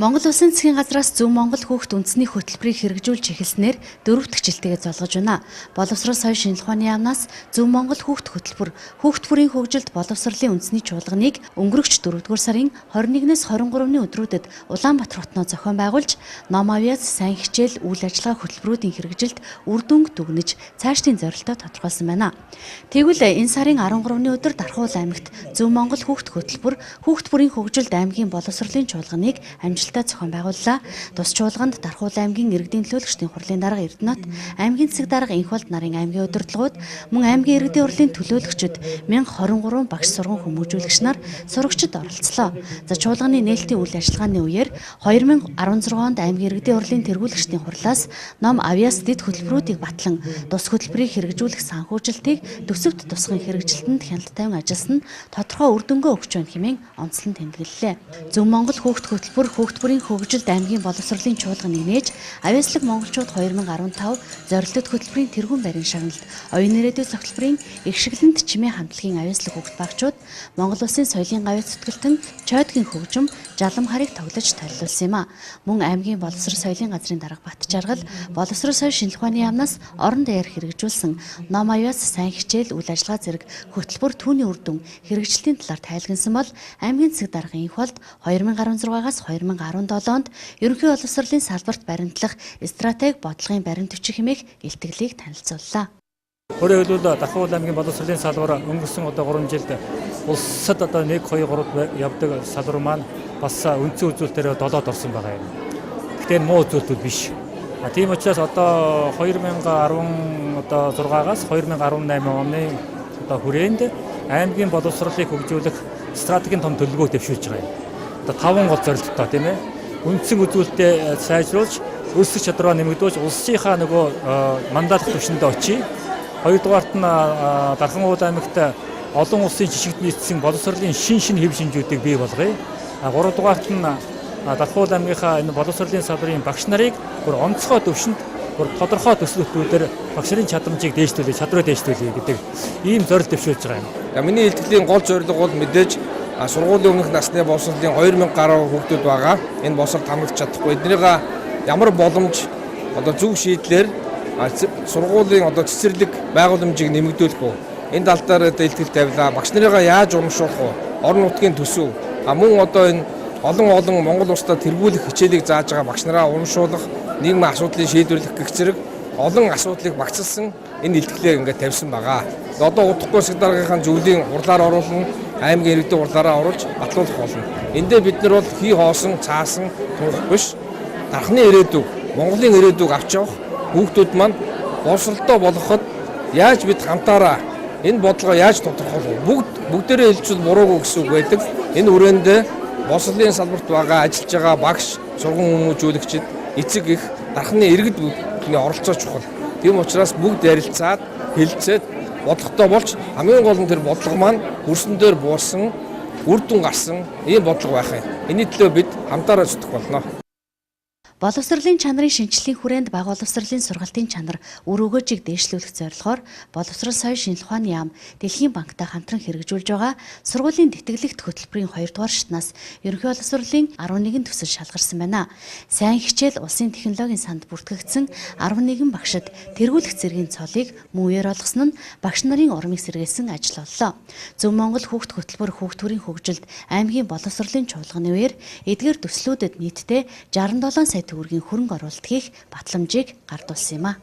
Монгол Улсын засгийн газраас Зөв Монгол хүүхд үндэсний хөтөлбөрийг хэрэгжүүлж эхэлснээр 4 дахь жилтэйгээ золгож байна. Боловсрол соёл шинжилгээ ухааны яамнаас Зөв Монгол хүүхд хөтөлбөр хүүхд бүрийн хөгжилд боловсролын үндэсний чуулганыг өнгөрөгч 4-р сарын 21-с 23-ны өдрүүдэд Улаанбаатар хотноо зохион байгуулж, ном авьяас, сайн хичээл, үйл ажиллагаа хөтөлбөрүүдийн хэрэгжилд үр дүнг дүгнэж, цаашдын зорилтоо тодорхойлсон байна. Тэгвэл энэ сарын 13-ны өдөр Дархуул аймагт Зөв Монгол хүүхд хөтөлбөр хүүхд бүрийн хөгжилд аймгийн боловсролын чуулганыг амжилттай зохион байгууллаа. Тус чуулганд Дархуул аймгийн иргэдийн төлөөлөгчдийн хурлын дарга Эрдэнэт, аймгийн засаг дарга Инхболд нарын аймгийн удирдлагууд, мөн аймгийн иргэдийн хурлын төлөөлөгчид 1023 багш сургууль хүмүүжүүлэгч нар сурагчид оролцлоо. За чуулганы нээлтийн үйл ажиллагааны үеэр 2016 онд аймгийн иргэдийн хурлын тэргүүлэгчдийн хурлаас ном авьяас дэд хөтөлбөрүүдийг батлан тус хөтөлбөрийг хэрэгжүүлэх санхүүжилтийг төсөвт тусган хэрэгжилтэнд хяналт тавин ажилласан нь тодорхой үр дүнгээ өгч байна хэмээн онцлон тэмдэглэлээ. Зөв Монгол хүүхд хөтөлбөр хүүхд бүрийн хөгжилд аймгийн боловсролын чуулганыг нээж авьяаслаг монголчууд 2015 зорилттой хөтөлбөрийн тэргуун барин шагналд оюун ирээдүйн цогцлборын их шиглэнт чимээ хамтлагийн авьяаслаг хүүхд багчууд Монгол Улсын соёлын гавьяас зүтгэлтэн чойдгийн хөгжим жалам харийг тоглож танилцуулсан юм а. Мөн аймгийн боловсрол соёлын газрын дарга Бат Жаргал боловсрол соёл шинжилгээ ухааны яамнаас орон даяар хэрэгжүүлсэн ном авьяас, сайн хичээл, үйл ажиллагаа зэрэг хөтөлбөр түүний үр дүн хэрэгжилтийн талаар тайлгнасан бол аймгийн засаг дарга Инхболд 2016-аас 2017 онд ерөнхий боловсролын салбарт баримтлах стратеги бодлогын баримт бичиг хэмээх илтгэлийг танилцууллаа. Өөрөөр хэлбэл Дархуул аймгийн боловсролын салбар өнгөрсөн 3 жилд улсад 1, 2, 3 явдаг салбар маань бас үндсэн үзүүлэлтээр 7-д орсон байгаа юм. Гэхдээ муу үзүүлэлтүүд биш. Тийм учраас одоо 2016-аас 2018 оны хүрээнд аймгийн боловсролыг хөгжүүлэх стратегийн том төлөвлөгөөг дэвшүүлж байгаа юм. Одоо 5 гол зорилттой тийм ээ. Үндсэн үзүүлэлтээ сайжруулж, өрсөх чадвараа нэмэгдүүлж, улсынхаа мандат түвшиндээ очие. Хоёрдугаарт нь Дархуул аймагт олон улсын жишгт нийцсэн боловсролын шин хэв шинжүүдийг бий болгоё. Гуравдугаарт нь Дархуул аймгийнхаа энэ боловсролын салбарын багш нарыг бүр онцгой төвшөнд тодорхой төслүүдээр багш нарын чадамжийг дээшлүүлээ, чадвараа дээшлүүлээ гэдэг ийм зорилт дэвшүүлж байгаа юм. Миний илтгэлийн гол зорилго бол мэдээж сургуулийн өмнөх насны боловсролын 2000 гаруй хүүхдүүд байгаа. Энэ боловсролд хамрагдаж чадахгүй. Эднийг ямар боломж зөв шийдлэр сургуулийн цэцэрлэг байгууламжийг нэмэгдүүлэх үү? Энэ тал дээр илтгэл тавилаа. Багш нарыгаа яаж урамшуулах вэ? Орон нутгийн төсөв. Мөн энэ олон Монгол улсад тэргүүлэх хичээлийг зааж байгаа багш нараа урамшуулах, нийгмийн асуудлыг шийдвэрлэх гэх зэрэг олон асуудлыг багцлсан энэ илтгэлээр ингээд тавьсан байгаа. Одоо удахгүй засаг даргын зөвлөлийн урлаар оруулна, аймгийн иргэдийн урлаараа оруулж батлуулах болно. Эндээ бид нар бол хий хоосон, цаасан тунах биш. Дархны ирээдүг, Монголын ирээдүг авч явах хүүхдүүд маань боловсролтой болгоход яаж бид хамтаараа энэ бодлогоо яаж тодорхойлох вэ? Бүгдээрээ хэлжүүл буруугүй гэсэн үг байдаг. Энэ хүрээнд боловсролын салбарт байгаа ажиллаж байгаа багш, сургууль хүмүүжүүлэгчид, эцэг их дархны иргэд бүхний оролцоо чухал. Тийм учраас бүгд ярилцаад, хэлцээд бодлоготой болж хамгийн гол нь тэр бодлого маань хөрсөн дээр буурсан, үр дүн гарсан ийм бодлого байх юм. Энийн төлөө бид хамтаараа зүтгэх болно. Боловсролын чанарын шинжилгээний хүрээнд бага боловсролын сургалтын чанар үр өгөөжийг дээшлүүлэх зорилгоор боловсрол соёл шинжилгээ ухааны яам Дэлхийн банктай хамтран хэрэгжүүлж байгаа сургуулийн тэтгэлэгт хөтөлбөрийн 2-р шатнаас ерөнхий боловсролын 11 төсөл шалгарсан байна. Сайн хичээл улсын технологийн санд бүртгэгдсэн 11 багшид тэргүүлэх зэргийн цолыг мөн үеэр олгосон нь багш нарын урмыг сэргээсэн ажил боллоо. Зөв Монгол хүүхд хөтөлбөр хүүхд төрийн хөгжилд аймгийн боловсролын чуулганы үеэр эдгээр төслүүдэд нийтдээ 67 сая төгрөгийн хөрөнгө оруулалт хийх батламжийг гардуулсан юм а.